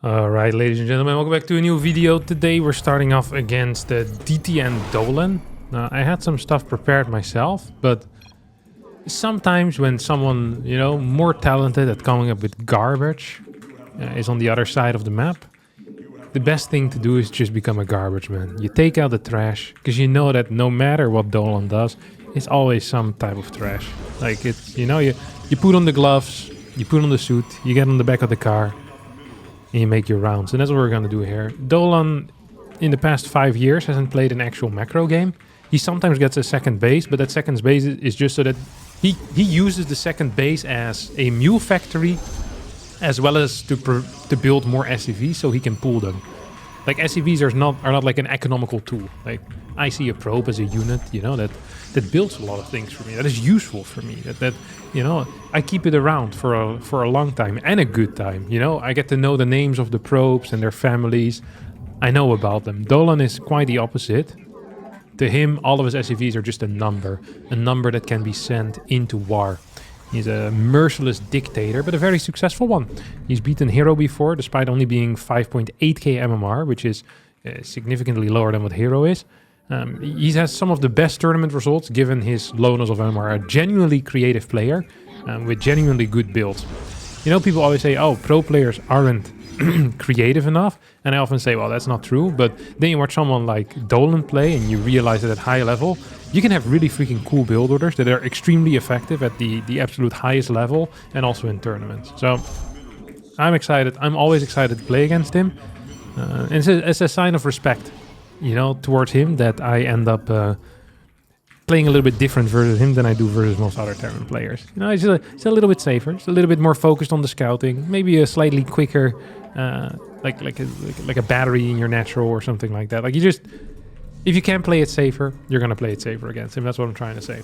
Alright, ladies and gentlemen, welcome back to a new video. Today we're starting off against the DTNDolan. I had some stuff prepared myself, but sometimes when someone, more talented at coming up with garbage is on the other side of the map, the best thing to do is just become a garbage man. You take out the trash, because you know that no matter what Dolan does, it's always some type of trash. Like, it's, you put on the gloves, you put on the suit, you get on the back of the car, and you make your rounds. And that's what we're going to do here. Dolan, in the past 5 years, hasn't played an actual macro game. He sometimes gets a second base, but that second base is just so that he uses the second base as a mule factory, as well as to build more SCVs so he can pull them. Like, SCVs are not like an economical tool. Like, I see a probe as a unit, that builds a lot of things for me. That is useful for me. That I keep it around for a long time and a good time. I get to know the names of the probes and their families. I know about them. Dolan is quite the opposite. To him, all of his SCVs are just a number that can be sent into war. He's a merciless dictator, but a very successful one. He's beaten Hero before, despite only being 5.8k MMR, which is significantly lower than what Hero is. He has some of the best tournament results, given his lowness of MMR. A genuinely creative player with genuinely good builds. People always say, oh, pro players aren't creative enough. And I often say, well, that's not true. But then you watch someone like Dolan play and you realize that at high level, you can have really freaking cool build orders that are extremely effective at the absolute highest level and also in tournaments. So I'm excited. I'm always excited to play against him. And it's a sign of respect, towards him, that I end up playing a little bit different versus him than I do versus most other Terran players. It's a little bit safer. It's a little bit more focused on the scouting. Maybe a slightly quicker, like a battery in your natural or something like that. If you can play it safer, you're going to play it safer against him. That's what I'm trying to say.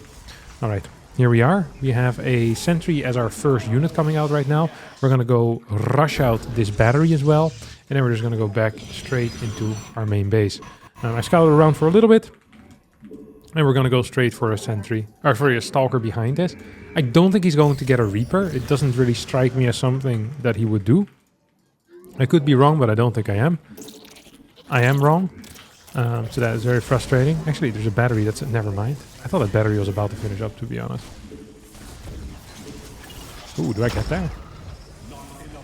All right, here we are. We have a sentry as our first unit coming out right now. We're going to go rush out this battery as well. And then we're just going to go back straight into our main base. I scouted around for a little bit. And we're going to go straight for a sentry. Or for a stalker behind us. I don't think he's going to get a Reaper. It doesn't really strike me as something that he would do. I could be wrong, but I don't think I am. I am wrong. So that is very frustrating. Actually, there's a battery that's... Never mind. I thought that battery was about to finish up, to be honest. Ooh, do I get there?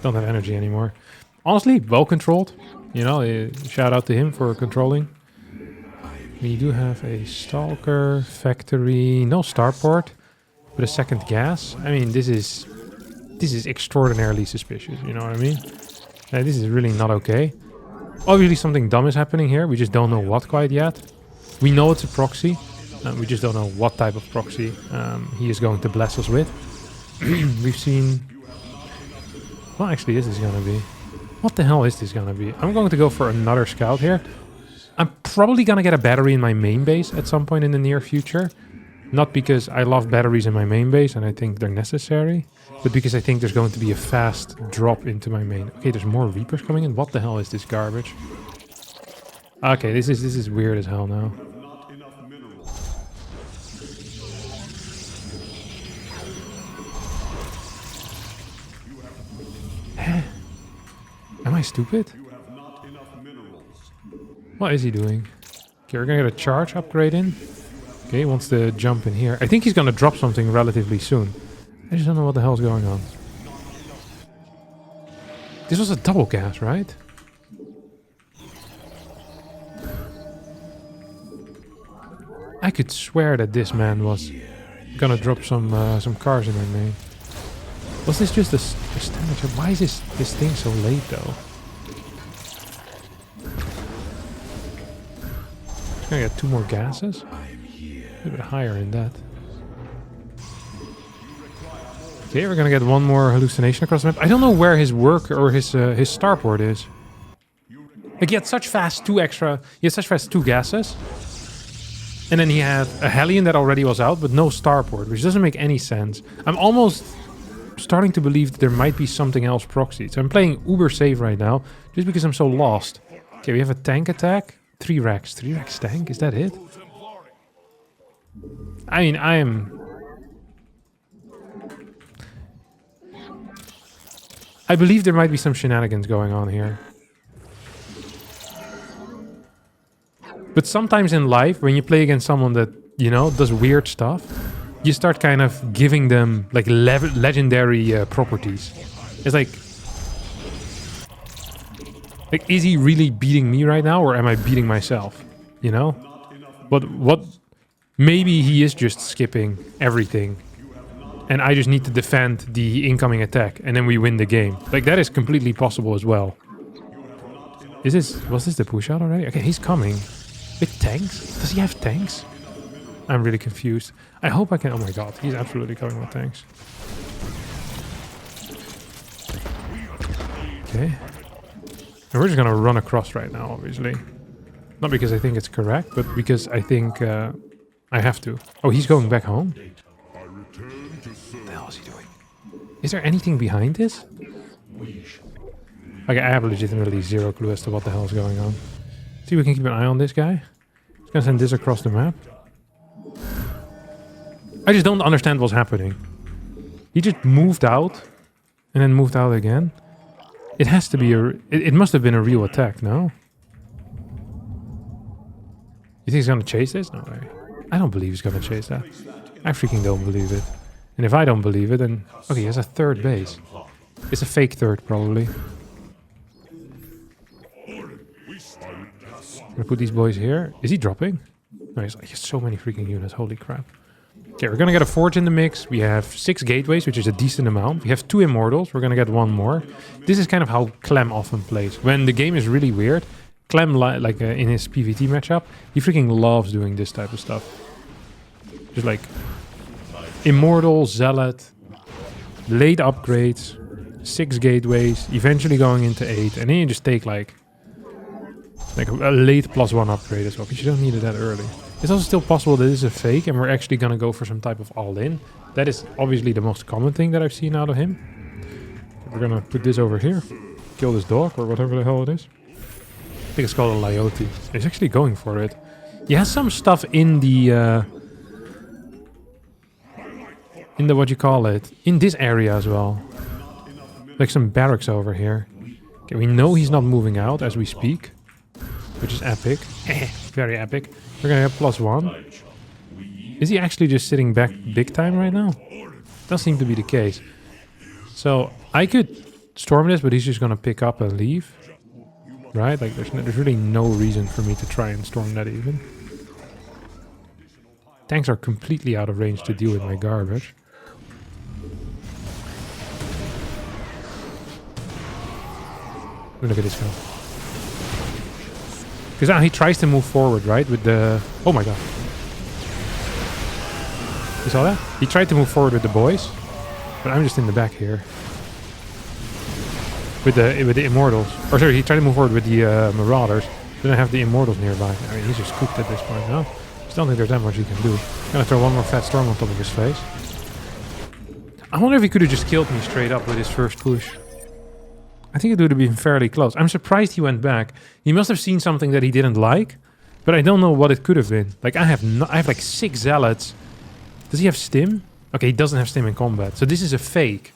Don't have energy anymore. Honestly, well controlled. Shout out to him for controlling. We do have a stalker, factory, no starport, but a second gas. I mean, this is extraordinarily suspicious, you know what I mean? This is really not okay. Obviously something dumb is happening here, we just don't know what quite yet. We know it's a proxy, we just don't know what type of proxy he is going to bless us with. We've seen... Well, actually, this is gonna be... What the hell is this gonna be? I'm going to go for another scout here. I'm probably gonna get a battery in my main base at some point in the near future. Not because I love batteries in my main base and I think they're necessary, but because I think there's going to be a fast drop into my main. Okay, there's more Reapers coming in. What the hell is this garbage? Okay, this is weird as hell now. Am I stupid? What is he doing? Okay, we're gonna get a charge upgrade in. Okay, he wants to jump in here. I think he's gonna drop something relatively soon. I just don't know what the hell's going on. This was a double gas, right? I could swear that this man was gonna drop some cars in my main. Was this just a standard? Why is this thing so late though? Gonna get 2 more gases. A little bit higher in that. Okay, we're gonna get 1 more hallucination across the map. I don't know where his work or his starport is. Like, he had such fast 2 gases. And then he had a Hellion that already was out, but no starport, which doesn't make any sense. I'm almost starting to believe that there might be something else proxied. So I'm playing uber safe right now, just because I'm so lost. Okay, we have a tank attack. 3 racks. 3 racks tank? Is that it? I mean, I believe there might be some shenanigans going on here. But sometimes in life, when you play against someone that, you know, does weird stuff, you start kind of giving them like legendary properties. It's like, is he really beating me right now, or am I beating myself? You know? But what? Maybe he is just skipping everything, and I just need to defend the incoming attack, and then we win the game. Like, that is completely possible as well. Was this the push out already? Okay, he's coming. With tanks? Does he have tanks? I'm really confused. I hope I can... Oh my god, he's absolutely coming with tanks. Okay. And we're just gonna run across right now, obviously. Not because I think it's correct, but because I think I have to. Oh, he's going back home? What the hell is he doing? Is there anything behind this? Okay, I have legitimately zero clue as to what the hell is going on. See if we can keep an eye on this guy. Just gonna send this across the map. I just don't understand what's happening. He just moved out and then moved out again. It has to be a... It must have been a real attack, no? You think he's gonna chase this? No way. I don't believe he's gonna chase that. I freaking don't believe it. And if I don't believe it, then... Okay, he has a third base. It's a fake third, probably. I'm gonna put these boys here. Is he dropping? No, he has so many freaking units. Holy crap. Okay, we're gonna get a forge in the mix. We have 6 gateways, which is a decent amount. We have 2 immortals. We're gonna get 1 more. This is kind of how Clem often plays. When the game is really weird, Clem, in his PvT matchup, he freaking loves doing this type of stuff. Just like immortal, zealot, late upgrades, 6 gateways, eventually going into 8, and then you just take like a late +1 upgrade as well, because you don't need it that early. It's also still possible that this is a fake and we're actually going to go for some type of all-in. That is obviously the most common thing that I've seen out of him. We're going to put this over here. Kill this dog or whatever the hell it is. I think it's called a Lyote. He's actually going for it. He has some stuff in the... what you call it? In this area as well. Like some barracks over here. Okay, we know he's not moving out as we speak. Which is epic. Very epic. We're gonna have +1. Is he actually just sitting back big time right now? Does seem to be the case. So I could storm this, but he's just gonna pick up and leave. Right? Like there's really no reason for me to try and storm that even. Tanks are completely out of range to deal with my garbage. Look at this guy. Because now he tries to move forward, right? With the... Oh my god. You saw that? He tried to move forward with the boys. But I'm just in the back here. With the immortals. Or sorry, he tried to move forward with the marauders. Then I have the immortals nearby. I mean, he's just cooked at this point now. I don't think there's that much he can do. I'm gonna throw one more fat storm on top of his face. I wonder if he could have just killed me straight up with his first push. I think it would have been fairly close. I'm surprised he went back. He must have seen something that he didn't like, but I don't know what it could have been. Like I have like 6 zealots. Does he have stim? Okay, he doesn't have stim in combat. So this is a fake.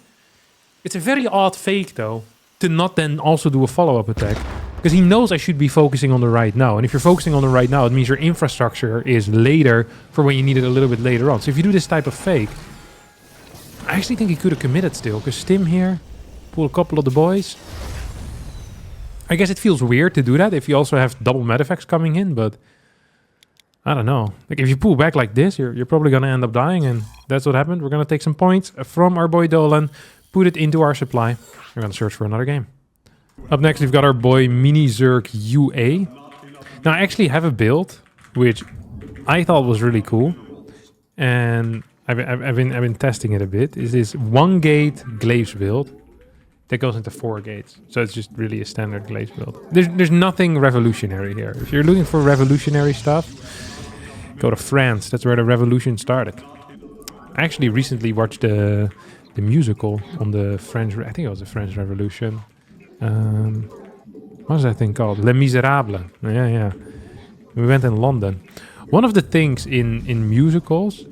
It's a very odd fake though, to not then also do a follow-up attack. Because he knows I should be focusing on the right now. And if you're focusing on the right now, it means your infrastructure is later for when you need it a little bit later on. So if you do this type of fake, I actually think he could have committed still. Because stim here, pull a couple of the boys. I guess it feels weird to do that if you also have double medeffects coming in, but I don't know. Like if you pull back like this, you're probably going to end up dying, and that's what happened. We're going to take some points from our boy Dolan, put it into our supply. We're going to search for another game. Up next, we've got our boy MiniZergUA. Now, I actually have a build which I thought was really cool, and I've been testing it a bit. Is this 1-gate glaives build that goes into 4 gates. So it's just really a standard glaives build. There's nothing revolutionary here. If you're looking for revolutionary stuff, go to France. That's where the revolution started. I actually recently watched the musical on the French... I think it was the French Revolution. What was that thing called? Les Miserables. Yeah. We went in London. One of the things in musicals,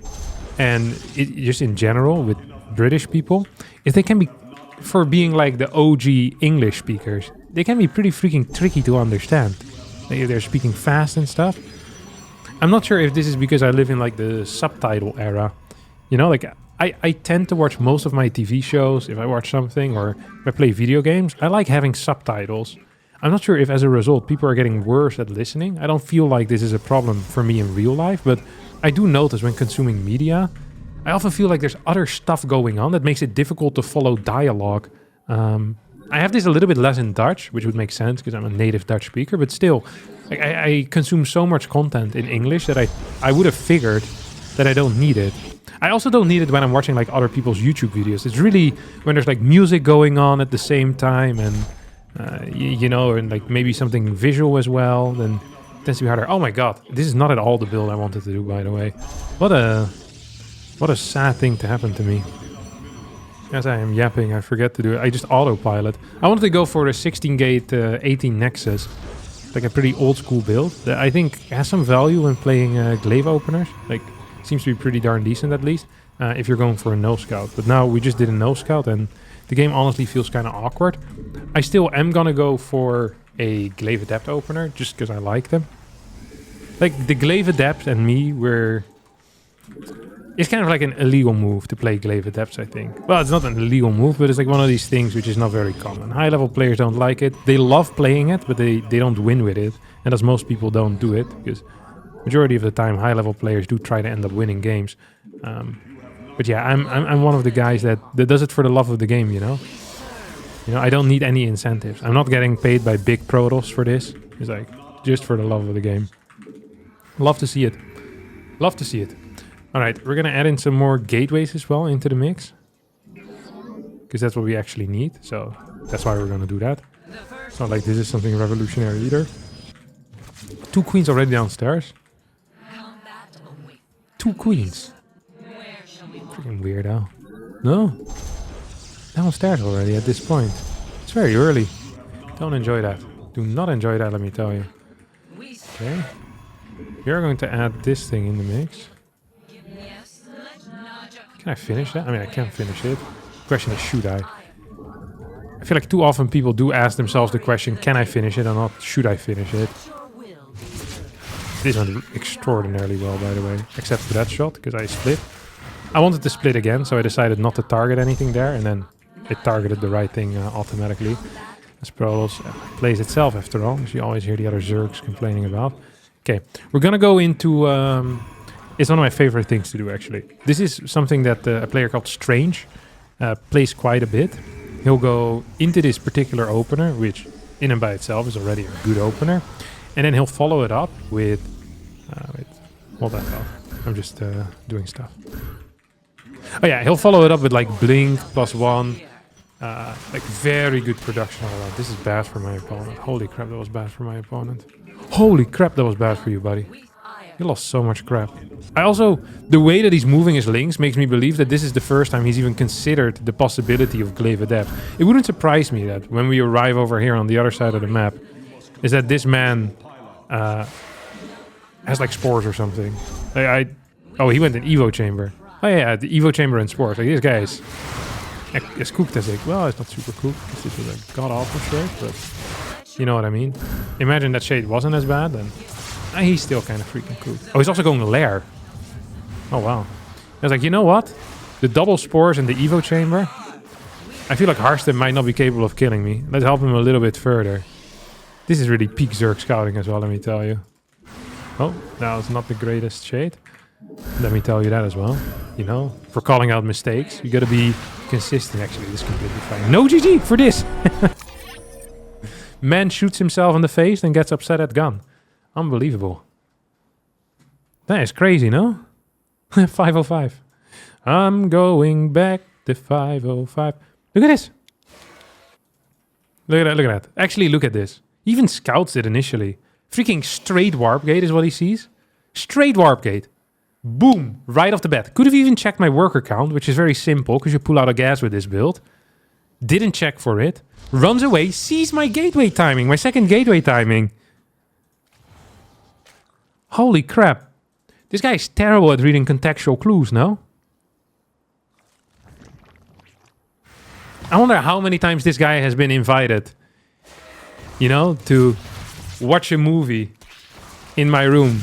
and just in general with British people, is they can be, for being like the OG English speakers, they can be pretty freaking tricky to understand. They're speaking fast and stuff. I'm not sure if this is because I live in like the subtitle era. You know, like I tend to watch most of my TV shows, if I watch something, or if I play video games, I like having subtitles. I'm not sure if as a result people are getting worse at listening. I don't feel like this is a problem for me in real life, but I do notice when consuming media, I often feel like there's other stuff going on that makes it difficult to follow dialogue. I have this a little bit less in Dutch, which would make sense because I'm a native Dutch speaker, but still, like, I consume so much content in English that I would have figured that I don't need it. I also don't need it when I'm watching like other people's YouTube videos. It's really when there's like music going on at the same time and, you know, and like maybe something visual as well, then it tends to be harder. Oh my god, this is not at all the build I wanted to do, by the way. What a sad thing to happen to me. As I am yapping, I forget to do it. I just autopilot. I wanted to go for the 16-gate 18 Nexus. Like a pretty old school build that I think has some value when playing glaive openers. Like, seems to be pretty darn decent at least, if you're going for a no-scout. But now we just did a no-scout and the game honestly feels kind of awkward. I still am gonna go for a glaive adept opener just because I like them. Like, the glaive adept and me were... It's kind of like an illegal move to play glaive adepts, I think. Well, it's not an illegal move, but it's like one of these things which is not very common. High-level players don't like it. They love playing it, but they don't win with it. And as most people don't do it, because majority of the time high-level players do try to end up winning games. But yeah, I'm one of the guys that does it for the love of the game, you know? You know, I don't need any incentives. I'm not getting paid by big protos for this. It's like, just for the love of the game. Love to see it. Love to see it. Alright, we're gonna add in some more gateways as well into the mix. Because that's what we actually need, so that's why we're gonna do that. It's not like this is something revolutionary either. 2 queens already downstairs. 2 queens. Freaking weirdo. No? Downstairs already at this point. It's very early. Don't enjoy that. Do not enjoy that, let me tell you. Okay. We're going to add this thing in the mix. Can I finish that? I mean, I can finish it. The question is, should I? I feel like too often people do ask themselves the question, can I finish it or not? Should I finish it? This went extraordinarily well, by the way. Except for that shot, because I split. I wanted to split again, so I decided not to target anything there. And then it targeted the right thing automatically. As Prolos plays itself, after all. As you always hear the other Zergs complaining about. Okay, we're gonna go into... It's one of my favorite things to do, actually. This is something that a player called Strange plays quite a bit. He'll go into this particular opener, which in and by itself is already a good opener. And then he'll follow it up with... wait, hold that up. I'm just doing stuff. Oh yeah, he'll follow it up with like Blink, +1. Like very good production all around. This is bad for my opponent. Holy crap, that was bad for my opponent. Holy crap, that was bad for you, buddy. He lost so much crap. I also, the way that he's moving his links makes me believe that this is the first time he's even considered the possibility of glaive adept. It wouldn't surprise me that when we arrive over here on the other side of the map, is that this man has like spores or something. Oh, he went in Evo chamber. Oh yeah, the Evo chamber and spores. Like this guy is as cooked as like, well, it's not super cooked. This is a god-awful shade, but you know what I mean. Imagine that shade wasn't as bad, then he's still kind of freaking cooked. Oh, he's also going lair. Oh wow. I was like, you know what? The double spores in the Evo chamber. I feel like Harstem might not be capable of killing me. Let's help him a little bit further. This is really peak Zerg scouting as well, let me tell you. Oh, that was not the greatest shade. Let me tell you that as well. You know, for calling out mistakes, you gotta be consistent. Actually, this is completely fine. No GG for this! Man shoots himself in the face and gets upset at gun. Unbelievable. That is crazy, no? 505. I'm going back to 505. Look at this. Look at that, look at that. Actually, look at this. He even scouts it initially. Freaking straight warp gate is what he sees. Straight warp gate. Boom. Right off the bat. Could have even checked my worker count, which is very simple, because you pull out a gas with this build. Didn't check for it. Runs away, sees my gateway timing, my second gateway timing. Holy crap. This guy is terrible at reading contextual clues, no? I wonder how many times this guy has been invited, you know, to watch a movie in my room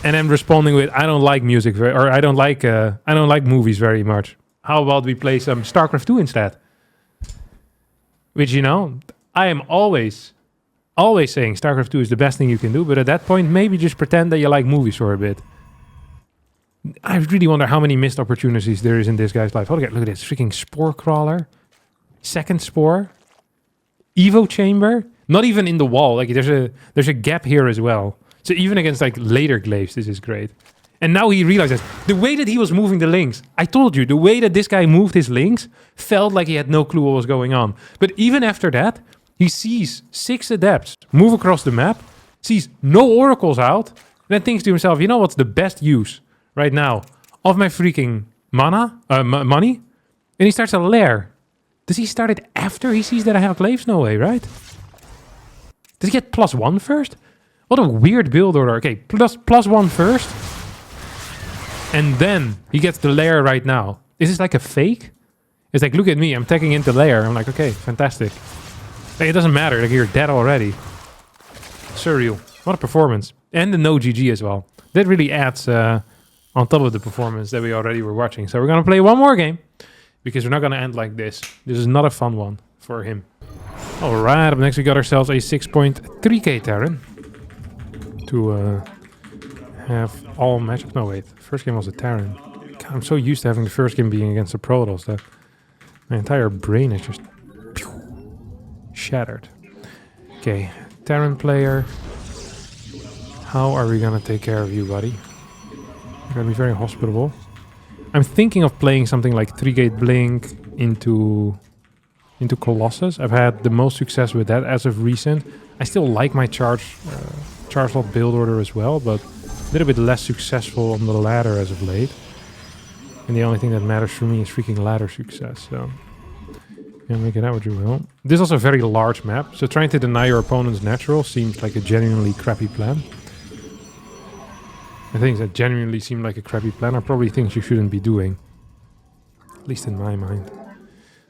and then responding with, I don't like music, or I don't like movies very much. How about we play some StarCraft 2 instead? Which, you know, I am always saying StarCraft 2 is the best thing you can do, but at that point, maybe just pretend that you like movies for a bit. I really wonder how many missed opportunities there is in this guy's life. Look at this freaking Spore Crawler. Second Spore. Evo Chamber. Not even in the wall. Like there's a gap here as well. So even against like later glaives, this is great. And now he realizes the way that he was moving the links. I told you, the way that this guy moved his links felt like he had no clue what was going on. But even after that, he sees 6 adepts move across the map, sees no oracles out, and then thinks to himself, you know what's the best use right now of my freaking money? And he starts a lair. Does he start it after he sees that I have glaives? No way, right? Does he get +1 first? What a weird build order. Okay, +1 first. And then he gets the lair right now. Is this like a fake? It's like, look at me, I'm tagging into lair. I'm like, okay, fantastic. Like, it doesn't matter, like you're dead already. Surreal. What a performance. And the no GG as well. That really adds on top of the performance that we already were watching. So we're going to play one more game. Because we're not going to end like this. This is not a fun one for him. Alright, up next we got ourselves a 6.3k Terran. To have all matchups. No, wait. First game was a Terran. God, I'm so used to having the first game being against the Protoss that my entire brain is just shattered. Okay, Terran player. How are we gonna take care of you, buddy? You're gonna be very hospitable. I'm thinking of playing something like 3-gate Blink into Colossus. I've had the most success with that as of recent. I still like my charge slot build order as well, but a little bit less successful on the ladder as of late. And the only thing that matters for me is freaking ladder success, so yeah, make it out what you will. This is also a very large map, so trying to deny your opponent's natural seems like a genuinely crappy plan. And things that genuinely seem like a crappy plan are probably things you shouldn't be doing. At least in my mind.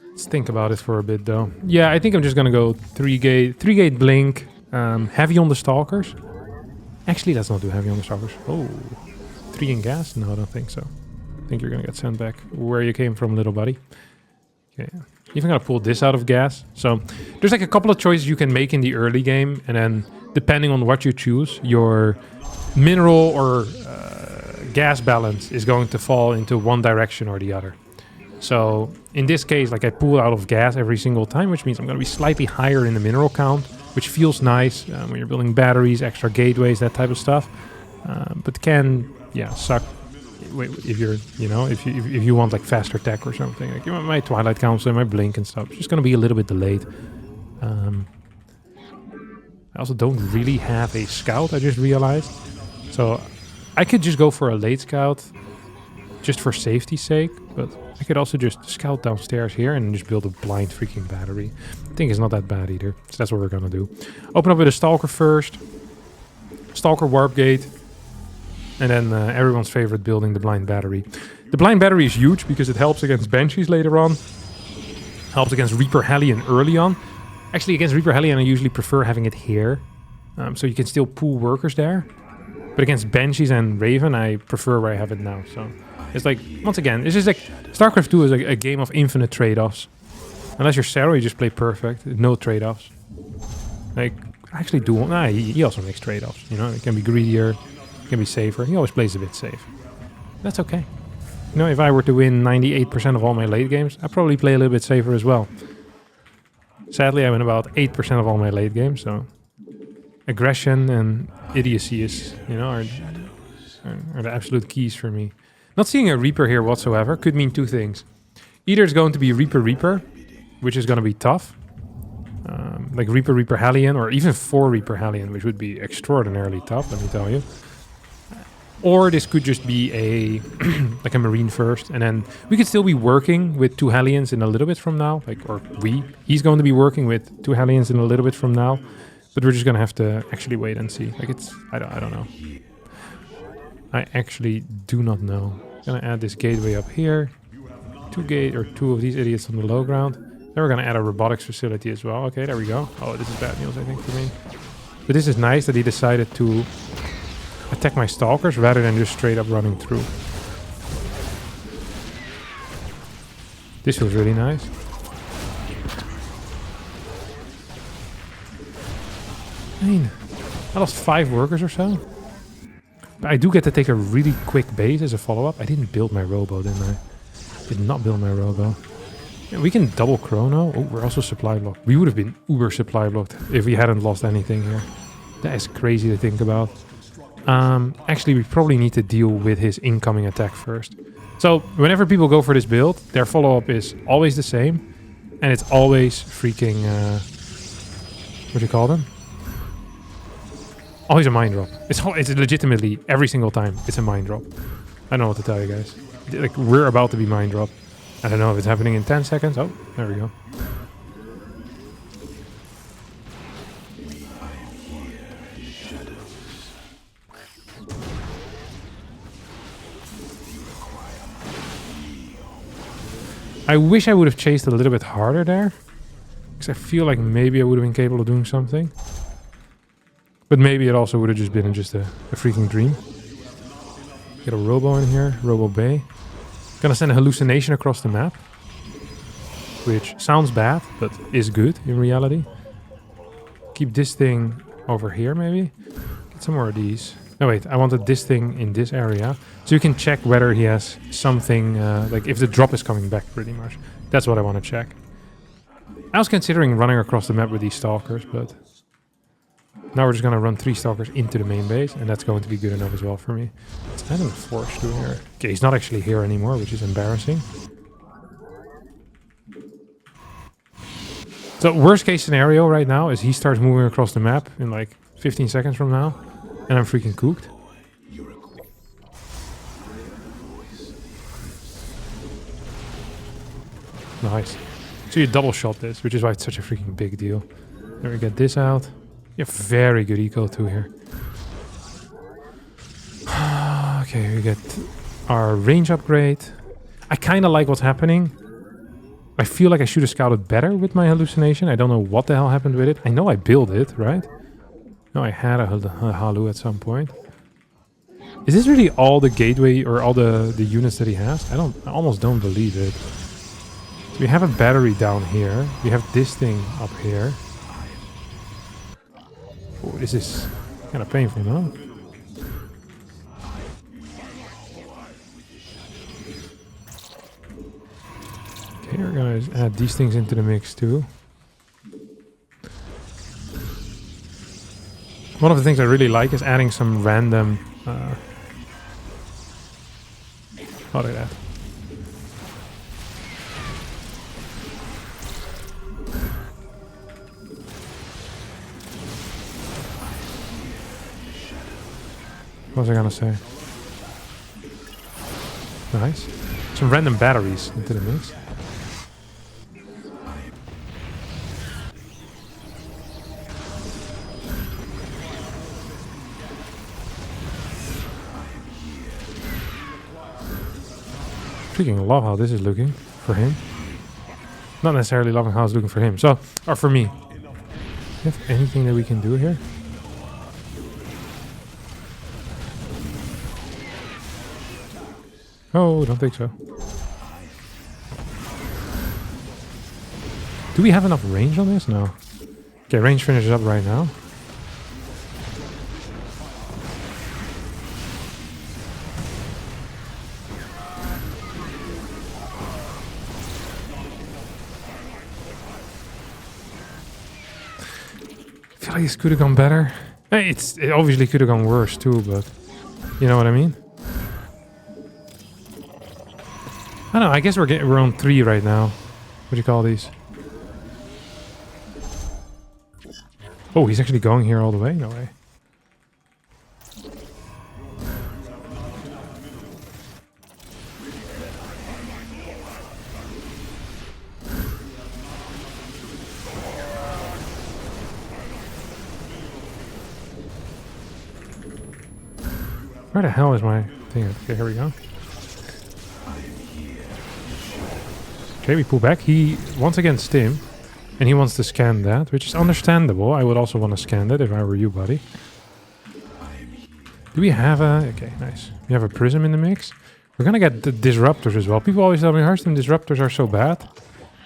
Let's think about it for a bit though. Yeah, I think I'm just gonna go 3-gate Blink, heavy on the Stalkers. Actually, let's not do heavy on the Stalkers. Oh, 3 in gas? No, I don't think so. I think you're gonna get sent back where you came from, little buddy. Okay, even gonna pull this out of gas. So there's like a couple of choices you can make in the early game, and then depending on what you choose, your mineral or gas balance is going to fall into one direction or the other. So in this case, like I pull out of gas every single time, which means I'm going to be slightly higher in the mineral count, which feels nice when you're building batteries, extra gateways, that type of stuff. But can, yeah, suck if you're, you know, if you want like faster tech or something. Like my Twilight Council and my Blink and stuff, it's just going to be a little bit delayed. I also don't really have a scout, I just realized. So I could just go for a late scout just for safety's sake, but I could also just scout downstairs here and just build a blind freaking battery. I think it's not that bad either, so that's what we're gonna do. Open up with a Stalker first. Stalker Warp Gate. And then everyone's favorite building, the blind battery. The blind battery is huge because it helps against Banshees later on. Helps against Reaper Hellion early on. Actually, against Reaper Hellion, I usually prefer having it here. So you can still pool workers there. But against Banshees and Raven, I prefer where I have it now. So it's like, once again, it's just like StarCraft 2 is a game of infinite trade-offs. Unless you're Sarah, you just play perfect. No trade-offs. Like, actually he also makes trade-offs. You know, it can be greedier, it can be safer. He always plays a bit safe. That's okay. You know, if I were to win 98% of all my late games, I'd probably play a little bit safer as well. Sadly, I win about 8% of all my late games, so aggression and idiocy is, you know, are the absolute keys for me. Not seeing a Reaper here whatsoever could mean two things. Either it's going to be Reaper, which is going to be tough. Like Reaper Hellion, or even 4 Reaper Hellion, which would be extraordinarily tough, let me tell you. Or this could just be a like a Marine first, and then we could still be working with 2 Hellions in a little bit from now. He's going to be working with 2 Hellions in a little bit from now. But we're just gonna have to actually wait and see. Like I don't know. I actually do not know. Gonna add this gateway up here. 2 of these idiots on the low ground. Then we're gonna add a robotics facility as well. Okay, there we go. Oh, this is bad news, I think, for me. But this is nice that he decided to attack my stalkers rather than just straight up running through. This feels really nice. I mean, I lost 5 workers or so. But I do get to take a really quick base as a follow-up. I didn't build my robo, didn't I? Did not build my robo. Yeah, we can double chrono. Oh, we're also supply blocked. We would have been uber supply blocked if we hadn't lost anything here. That is crazy to think about. Actually, we probably need to deal with his incoming attack first. So, whenever people go for this build, their follow-up is always the same. And it's always freaking... what do you call them? Always a mine drop. It's legitimately, every single time, it's a mine drop. I don't know what to tell you guys. Like, we're about to be mine dropped. I don't know if it's happening in 10 seconds. Oh, there we go. I wish I would have chased a little bit harder there. Because I feel like maybe I would have been capable of doing something. But maybe it also would have just been just a freaking dream. Get a robo in here. Robo Bay. Gonna send a hallucination across the map. Which sounds bad, but is good in reality. Keep this thing over here maybe. Get some more of these. No wait, I wanted this thing in this area. So you can check whether he has something, like if the drop is coming back pretty much. That's what I want to check. I was considering running across the map with these stalkers, but... Now we're just going to run 3 stalkers into the main base, and that's going to be good enough as well for me. It's kind of a force doing here. Okay, he's not actually here anymore, which is embarrassing. So worst case scenario right now is he starts moving across the map in like 15 seconds from now, and I'm freaking cooked. Nice. So you double shot this, which is why it's such a freaking big deal. Then we get this out. You have very good eco too here. Okay, we get our range upgrade. I kind of like what's happening. I feel like I should have scouted better with my hallucination. I don't know what the hell happened with it. I know I built it, right? No, I had a halu at some point. Is this really all the gateway or all the units that he has? I almost don't believe it. So we have a battery down here. We have this thing up here. Oh, this is kind of painful, no? Okay, we're gonna add these things into the mix too. One of the things I really like is adding some random... look at that. What was I gonna say? Nice. Some random batteries into the mix. Freaking love how this is looking for him. Not necessarily loving how it's looking for him. So, or for me. Do you have anything that we can do here? Oh, don't think so. Do we have enough range on this? No. Okay, range finishes up right now. I feel like this could have gone better. Hey, it obviously could have gone worse too, but you know what I mean? I don't know, I guess we're on 3 right now. What do you call these? Oh, he's actually going here all the way? No way. Where the hell is my thing? Okay, here we go. Okay, we pull back. He once again stim, and he wants to scan that, which is understandable. I would also want to scan that if I were you, buddy. Do we have a... Okay, nice. We have a prism in the mix. We're gonna get the disruptors as well. People always tell me Harstem disruptors are so bad.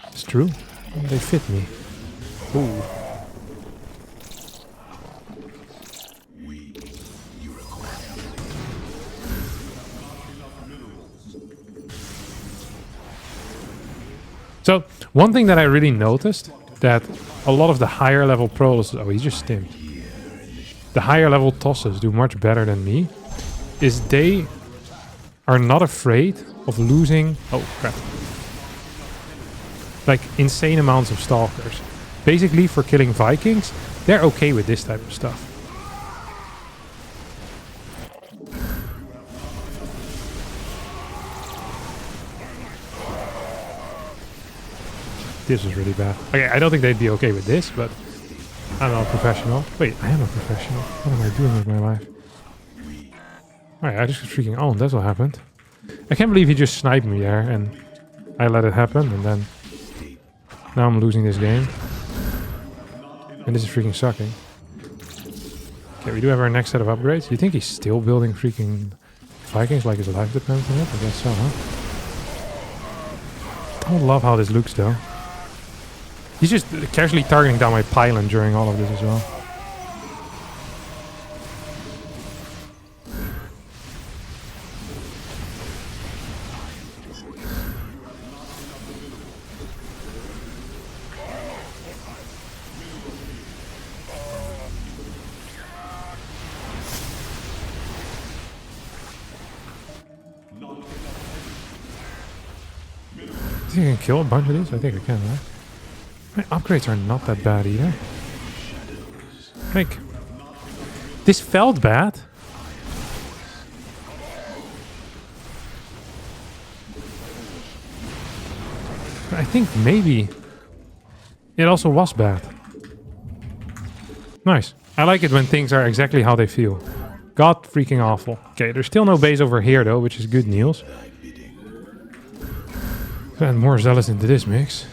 It's true. They fit me. Ooh. So, one thing that I really noticed, that a lot of the higher level pros... Oh, he just stimmed. The higher level tosses do much better than me, is they are not afraid of losing... Oh, crap. Like, insane amounts of stalkers. Basically, for killing Vikings, they're okay with this type of stuff. This is really bad. Okay, I don't think they'd be okay with this, but I'm not a professional. Wait, I am a professional. What am I doing with my life? Alright, I just got freaking owned. That's what happened. I can't believe he just sniped me there, and I let it happen, and then now I'm losing this game. And this is freaking sucking. Okay, we do have our next set of upgrades. You think he's still building freaking Vikings like his life depends on it? I guess so, huh? I don't love how this looks, though. He's just casually targeting down my pylon during all of this as well. Do you think I can kill a bunch of these? I think I can, right? My upgrades are not that bad either. Like, this felt bad. But I think maybe it also was bad. Nice. I like it when things are exactly how they feel. God freaking awful. Okay, there's still no base over here though, which is good news. And more zealous into this mix.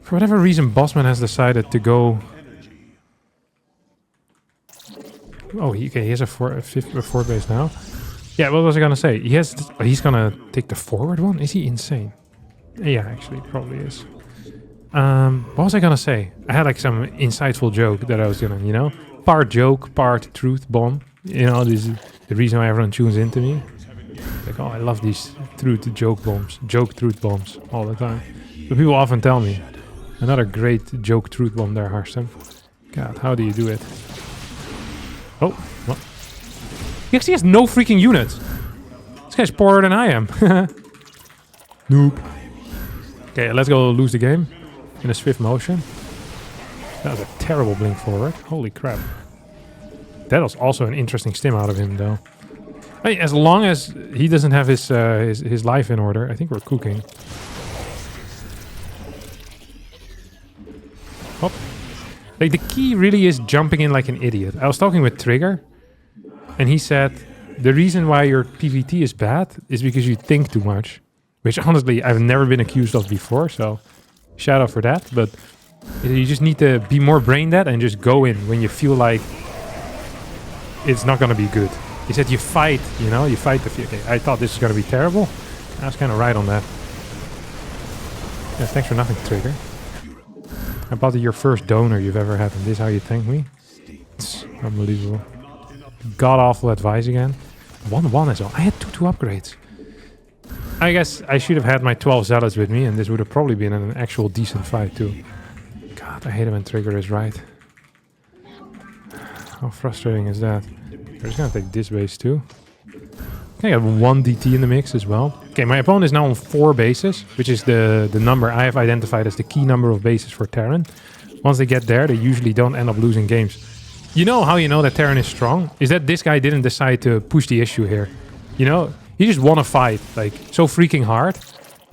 For whatever reason, Bossman has decided to go... Oh, okay, he has a fourth base now. Yeah, what was I gonna say? He's gonna take the forward one? Is he insane? Yeah, actually, probably is. What was I gonna say? I had like some insightful joke that I was gonna, you know? Part joke, part truth bomb. You know, this is the reason why everyone tunes into me. Like, oh, I love these truth bombs all the time. But people often tell me, another great joke truth bomb there, Harstem. God, how do you do it? Oh, what? He actually has no freaking units. This guy's poorer than I am. Nope. Okay, let's go lose the game in a swift motion. That was a terrible blink forward. Holy crap. That was also an interesting stim out of him, though. Hey, as long as he doesn't have his life in order, I think we're cooking. Hop. Like, the key really is jumping in like an idiot. I was talking with Trigger, and he said, the reason why your PvT is bad is because you think too much. Which, honestly, I've never been accused of before, so shout out for that. But you just need to be more brain dead and just go in when you feel like it's not gonna be good. He said you fight, you know, you fight the fear. Okay, I thought this was gonna be terrible. I was kind of right on that. Yeah, thanks for nothing, Trigger. I bought your first donor you've ever had, and this is how you thank me? It's unbelievable. God-awful advice again. 1-1 is all. I had 2 upgrades. I guess I should have had my 12 zealots with me, and this would have probably been an actual decent fight too. God, I hate it when Trigger is right. How frustrating is that? We're just gonna take this base too. I got 1 DT in the mix as well. Okay, my opponent is now on 4 bases, which is the number I have identified as the key number of bases for Terran. Once they get there, they usually don't end up losing games. You know how you know that Terran is strong? Is that this guy didn't decide to push the issue here. You know, he just won a fight, like, so freaking hard.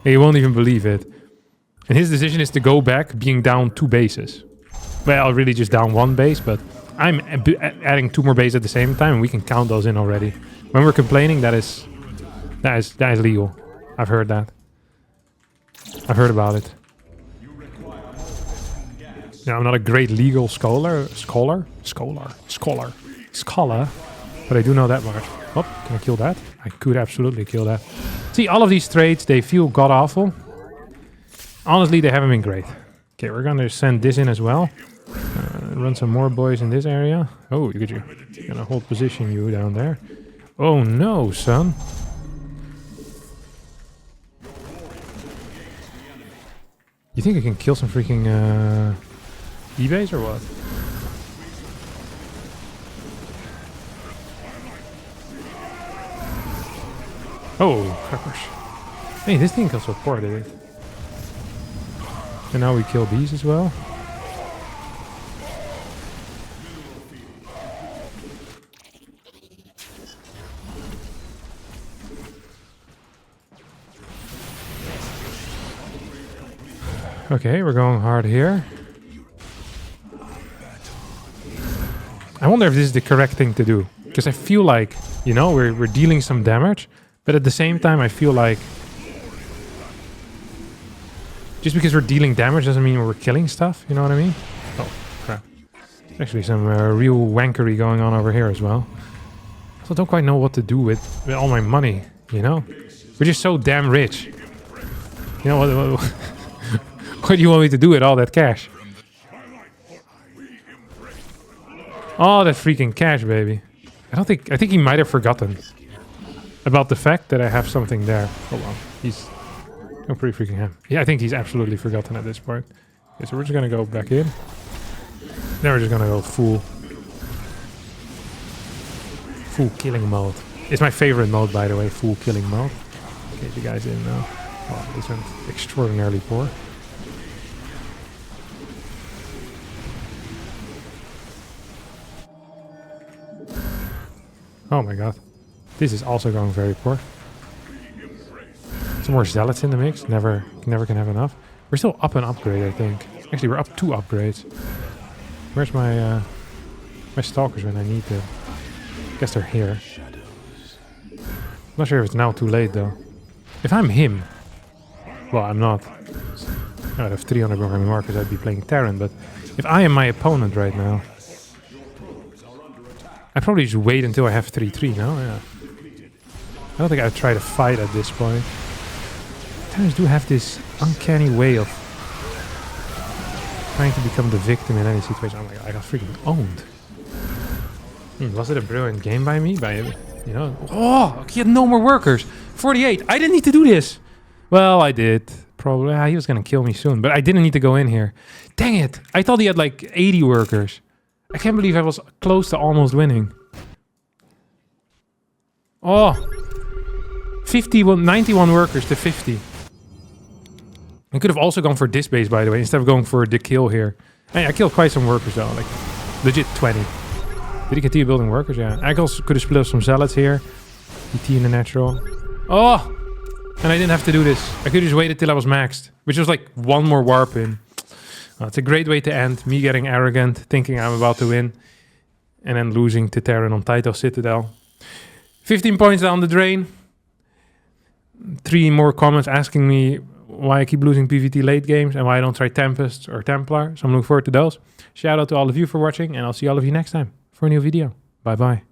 And you won't even believe it. And his decision is to go back being down 2 bases. Well, really just down 1 base, but I'm adding 2 more bases at the same time, and we can count those in already. When we're complaining, that is legal. I've heard that. I've heard about it. Now, I'm not a great legal scholar, But I do know that much. Oh, can I kill that? I could absolutely kill that. See, all of these trades, they feel god-awful. Honestly, they haven't been great. Okay, we're gonna send this in as well. Run some more boys in this area. Oh, look at you. You're gonna hold position, you down there. Oh no, son. You think I can kill some freaking eBays or what? Oh, crackers. Hey, this thing can support it. And now we kill these as well. Okay, we're going hard here. I wonder if this is the correct thing to do. Because I feel like, you know, we're dealing some damage. But at the same time, I feel like... just because we're dealing damage doesn't mean we're killing stuff. You know what I mean? Oh, crap. There's actually some real wankery going on over here as well. So I don't quite know what to do with all my money, you know? We're just so damn rich. You know what... what do you want me to do with all that cash? Oh, that freaking cash, baby. I think he might have forgotten about the fact that I have something there. Hold on. I'm pretty freaking him. Yeah, I think he's absolutely forgotten at this point. Okay, so we're just gonna go back in. Then we're just gonna go full killing mode. It's my favorite mode, by the way, full killing mode. Okay, the guy's in now. Oh, this went extraordinarily poor. Oh my god. This is also going very poor. Some more zealots in the mix. Never can have enough. We're still up an upgrade, I think. Actually, we're up 2 upgrades. Where's my my stalkers when I need them? I guess they're here. Not sure if it's now too late though. If I'm him, well, I'm not. I would have 300 programming markers. I'd be playing Terran. But if I am my opponent right now, I'd probably just wait until I have 3-3 now. Yeah. I don't think I'd try to fight at this point. Terrans do have this uncanny way of trying to become the victim in any situation. Oh my god, I got freaking owned. Was it a brilliant game by me? You know, oh, he had no more workers. 48. I didn't need to do this. Well, I did. Probably. He was gonna kill me soon, but I didn't need to go in here. Dang it! I thought he had like 80 workers. I can't believe I was close to almost winning. Oh, 91 workers to 50. I could have also gone for this base, by the way, instead of going for the kill here. Hey, I killed quite some workers though, like legit 20. Did he continue building workers? Yeah. I also could have split up some zealots here. ET in the natural. Oh! And I didn't have to do this. I could just waited till I was maxed, which was like 1 more warp in. It's a great way to end. Me getting arrogant, thinking I'm about to win, and then losing to Terran on title Citadel. 15 points down the drain. 3 more comments asking me why I keep losing PvT late games and why I don't try Tempest or Templar. So I'm looking forward to those. Shout out to all of you for watching, and I'll see all of you next time for a new video. Bye bye.